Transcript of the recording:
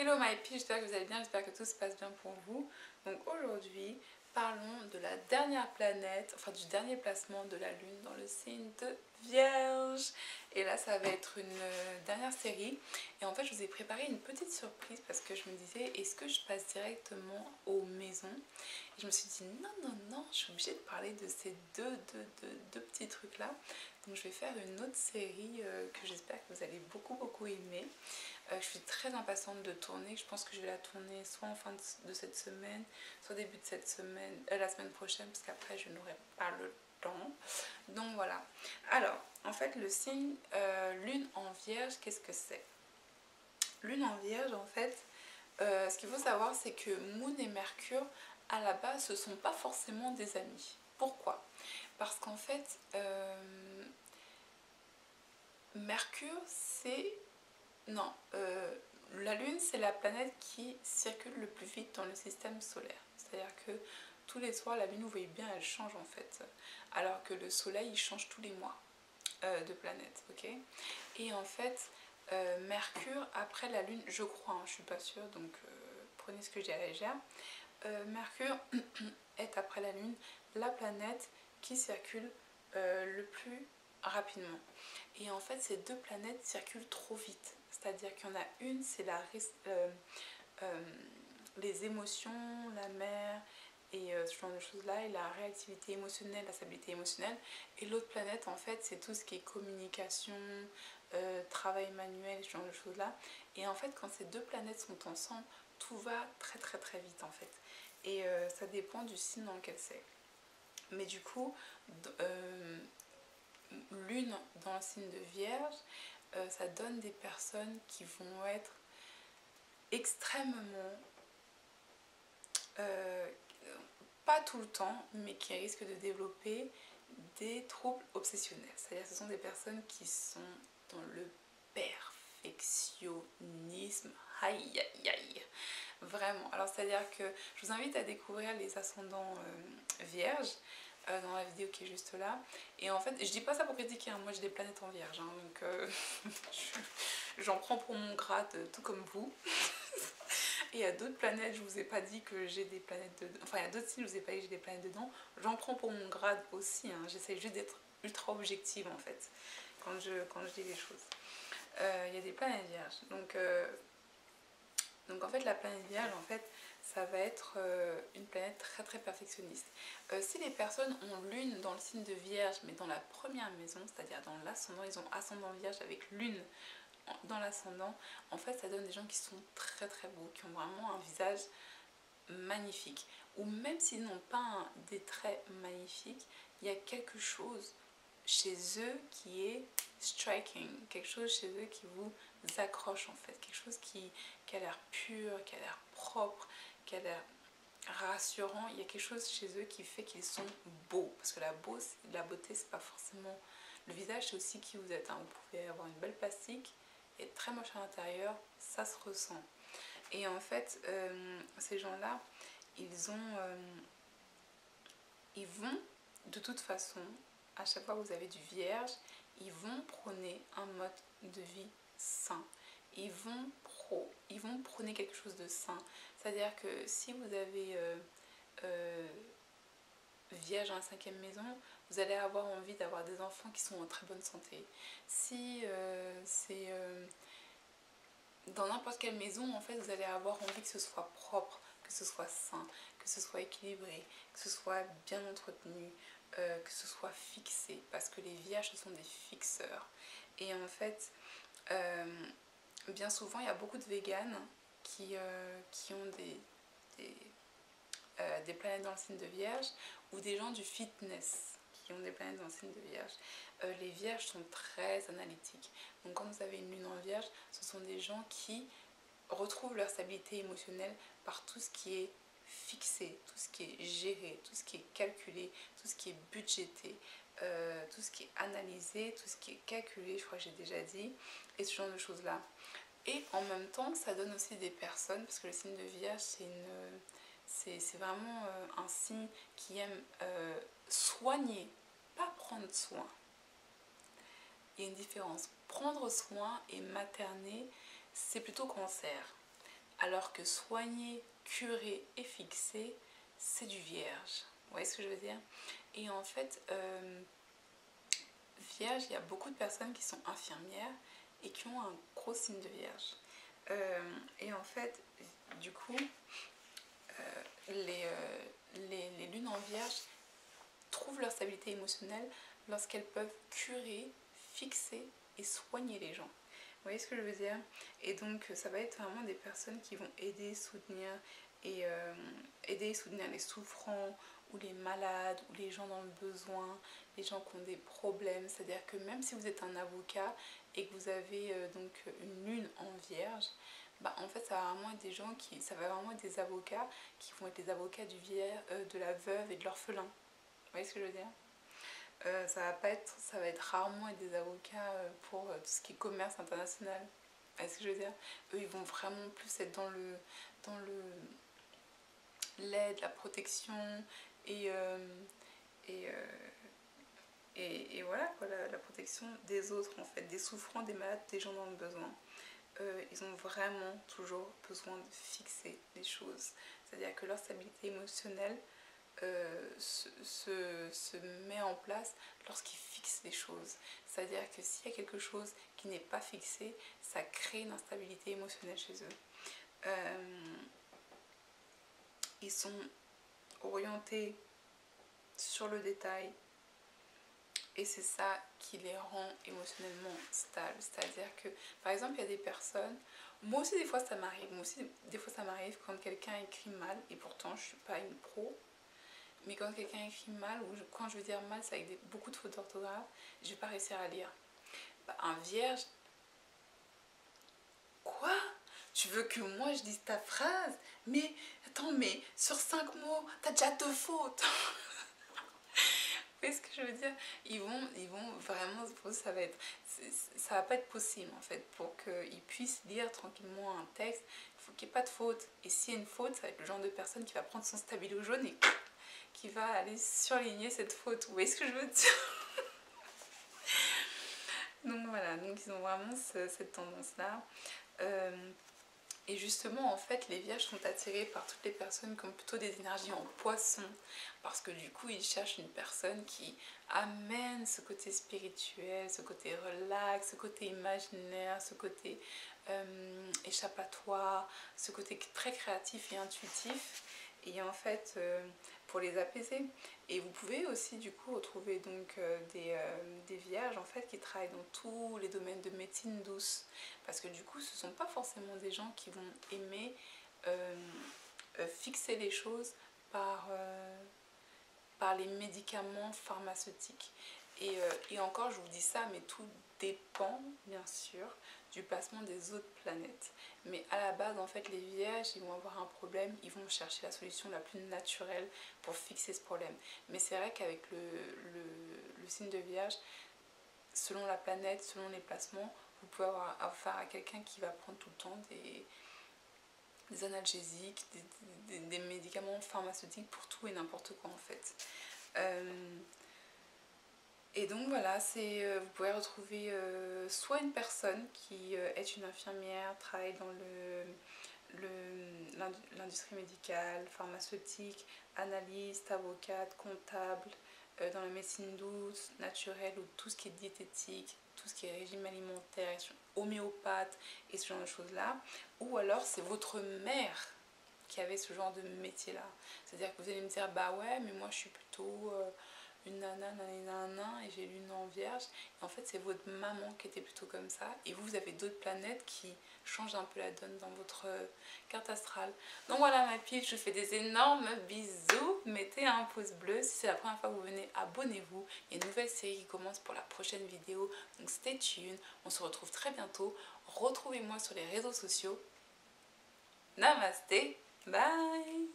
Hello my peeps, j'espère que vous allez bien, j'espère que tout se passe bien pour vous. Donc aujourd'hui, parlons de la dernière planète, enfin du dernier placement de la Lune dans le signe de Vierge. Et là, ça va être une dernière série. Et en fait, je vous ai préparé une petite surprise parce que je me disais, est-ce que je passe directement aux maisons? Et je me suis dit, non, je suis obligée de parler de ces deux petits trucs-là. Donc je vais faire une autre série que j'espère que vous allez beaucoup aimer. Je suis très impatiente de tourner. Je pense que je vais la tourner soit en fin de cette semaine, soit début de cette semaine, la semaine prochaine, parce qu'après je n'aurai pas le temps. Donc voilà. Alors, en fait, le signe Lune en Vierge, qu'est-ce que c'est? Lune en Vierge, en fait, ce qu'il faut savoir, c'est que Moon et Mercure, à la base, ce ne sont pas forcément des amis. Pourquoi? Parce qu'en fait, Mercure, c'est... Non, la Lune, c'est la planète qui circule le plus vite dans le système solaire. C'est-à-dire que tous les soirs, la Lune, vous voyez bien, elle change en fait. Alors que le Soleil, il change tous les mois de planète, ok? Et en fait, Mercure, après la Lune, je crois, hein, je suis pas sûre, donc prenez ce que j'ai à la légère. Mercure est, après la Lune, la planète qui circule le plus rapidement. Et en fait, ces deux planètes circulent trop vite. C'est-à-dire qu'il y en a une, c'est les émotions, la mer et ce genre de choses-là, et la réactivité émotionnelle, la stabilité émotionnelle. Et l'autre planète, en fait, c'est tout ce qui est communication, travail manuel, ce genre de choses-là. Et en fait, quand ces deux planètes sont ensemble, tout va très vite, en fait. Et ça dépend du signe dans lequel c'est. Mais du coup, Lune dans le signe de Vierge, ça donne des personnes qui vont être extrêmement, pas tout le temps, mais qui risquent de développer des troubles obsessionnels. C'est-à-dire que ce sont des personnes qui sont dans le perfectionnisme. Aïe. Vraiment. Alors c'est-à-dire que je vous invite à découvrir les ascendants vierges dans la vidéo qui est juste là. Et en fait, je dis pas ça pour critiquer, hein. Moi j'ai des planètes en vierge, hein, donc j'en prends pour mon grade, tout comme vous. Et il y a d'autres planètes, je vous ai pas dit que j'ai des planètes dedans. Enfin, il y a d'autres signes, je vous ai pas dit que j'ai des planètes dedans. J'en prends pour mon grade aussi, hein. J'essaie juste d'être ultra objective en fait, quand je dis les choses. Il y a des planètes vierges. Donc en fait, la planète vierge, en fait, ça va être une planète très perfectionniste. Si les personnes ont Lune dans le signe de Vierge, mais dans la première maison, c'est-à-dire dans l'ascendant, ils ont ascendant Vierge avec Lune dans l'ascendant, en fait, ça donne des gens qui sont très beaux, qui ont vraiment un visage magnifique. Ou même s'ils n'ont pas des traits magnifiques, il y a quelque chose chez eux qui est striking, quelque chose chez eux qui vous accroche en fait, quelque chose qui a l'air pur, qui a l'air propre, qui a l'air rassurant. Il y a quelque chose chez eux qui fait qu'ils sont beaux, parce que la beauté, c'est pas forcément le visage, c'est aussi qui vous êtes, hein. Vous pouvez avoir une belle plastique et être très moche à l'intérieur, ça se ressent. Et en fait, ces gens-là, ils vont de toute façon, à chaque fois que vous avez du vierge, ils vont prôner un mode de vie sain. Ils vont prôner quelque chose de sain. C'est-à-dire que si vous avez vierge dans la 5e maison, vous allez avoir envie d'avoir des enfants qui sont en très bonne santé. Si c'est dans n'importe quelle maison, en fait, vous allez avoir envie que ce soit propre, que ce soit sain, que ce soit équilibré, que ce soit bien entretenu, que ce soit fixé, parce que les vierges, ce sont des fixeurs. Et en fait, bien souvent, il y a beaucoup de véganes qui ont des planètes dans le signe de Vierge, ou des gens du fitness qui ont des planètes dans le signe de Vierge. Les vierges sont très analytiques. Donc quand vous avez une lune en Vierge, ce sont des gens qui retrouvent leur stabilité émotionnelle par tout ce qui est fixé, tout ce qui est géré, tout ce qui est calculé, tout ce qui est budgété, tout ce qui est analysé, tout ce qui est calculé, je crois que j'ai déjà dit, et ce genre de choses-là. Et en même temps, ça donne aussi des personnes, parce que le signe de Vierge, c'est vraiment un signe qui aime soigner, pas prendre soin. Il y a une différence. Prendre soin et materner, c'est plutôt Cancer. alors que soigner, curer et fixer, c'est du vierge. Vous voyez ce que je veux dire? Et en fait, vierge, il y a beaucoup de personnes qui sont infirmières et qui ont un gros signe de vierge. Et en fait, du coup, les lunes en vierge trouvent leur stabilité émotionnelle lorsqu'elles peuvent curer, fixer et soigner les gens. Vous voyez ce que je veux dire? Et donc ça va être vraiment des personnes qui vont aider, soutenir et soutenir les souffrants ou les malades ou les gens dans le besoin, les gens qui ont des problèmes. C'est-à-dire que même si vous êtes un avocat et que vous avez donc une lune en vierge, bah, en fait ça va vraiment être des gens qui, ça va vraiment être des avocats qui vont être les avocats du de la veuve et de l'orphelin. Vous voyez ce que je veux dire? Ça va être rarement être des avocats pour tout ce qui est commerce international. Vous voyez ce que je veux dire? Eux, ils vont vraiment plus être dans l'aide, la protection et, et, voilà, quoi, la protection des autres, en fait, des souffrants, des malades, des gens dans le besoin. Ils ont vraiment toujours besoin de fixer les choses. C'est-à-dire que leur stabilité émotionnelle se met en place lorsqu'ils fixent les choses. C'est-à-dire que s'il y a quelque chose qui n'est pas fixé, ça crée une instabilité émotionnelle chez eux. Ils sont orientés sur le détail et c'est ça qui les rend émotionnellement stables. C'est-à-dire que, par exemple, il y a des personnes, moi aussi des fois ça m'arrive, quand quelqu'un écrit mal, et pourtant je ne suis pas une pro, mais quand quelqu'un écrit mal, ou quand je veux dire mal, c'est avec beaucoup de fautes d'orthographe, je ne vais pas réussir à lire. Bah, un vierge, quoi? Tu veux que moi je dise ta phrase? Mais attends, mais sur 5 mots, t'as déjà 2 fautes. Vous voyez ce que je veux dire? Ils vont vraiment, ça va pas être possible en fait. Pour qu'ils puissent lire tranquillement un texte, il faut qu'il n'y ait pas de faute. Et s'il y a une faute, ça va être le genre de personne qui va prendre son stabilo jaune et qui va aller surligner cette faute. Vous voyez ce que je veux dire? Donc voilà, donc ils ont vraiment cette tendance-là. Et justement, en fait, les vierges sont attirés par toutes les personnes qui ont plutôt des énergies en poisson. Parce que du coup, ils cherchent une personne qui amène ce côté spirituel, ce côté relax, ce côté imaginaire, ce côté échappatoire, ce côté très créatif et intuitif. Et en fait, pour les apaiser. Et vous pouvez aussi du coup retrouver donc des vierges en fait qui travaillent dans tous les domaines de médecine douce. Parce que du coup, ce ne sont pas forcément des gens qui vont aimer fixer les choses par les médicaments pharmaceutiques. Et encore, je vous dis ça, mais tout dépend, bien sûr, du placement des autres planètes. Mais à la base, en fait, les vierges, ils vont avoir un problème, ils vont chercher la solution la plus naturelle pour fixer ce problème. Mais c'est vrai qu'avec le signe de vierge, selon la planète, selon les placements, vous pouvez avoir affaire à quelqu'un qui va prendre tout le temps des analgésiques, des médicaments pharmaceutiques pour tout et n'importe quoi en fait. Et donc voilà, vous pouvez retrouver soit une personne qui est une infirmière, travaille dans l'industrie médicale, pharmaceutique, analyste, avocate, comptable, dans la médecine douce, naturelle ou tout ce qui est diététique, tout ce qui est régime alimentaire, homéopathe et ce genre de choses là. Ou alors c'est votre mère qui avait ce genre de métier là. C'est-à-dire que vous allez me dire bah ouais mais moi je suis plutôt une nana, et j'ai lune en vierge. Et en fait, c'est votre maman qui était plutôt comme ça. Et vous avez d'autres planètes qui changent un peu la donne dans votre carte astrale. Donc voilà ma pile, je vous fais des énormes bisous. Mettez un pouce bleu. Si c'est la première fois que vous venez, abonnez-vous. Il y a une nouvelle série qui commence pour la prochaine vidéo. Donc stay tuned. On se retrouve très bientôt. Retrouvez-moi sur les réseaux sociaux. Namasté. Bye.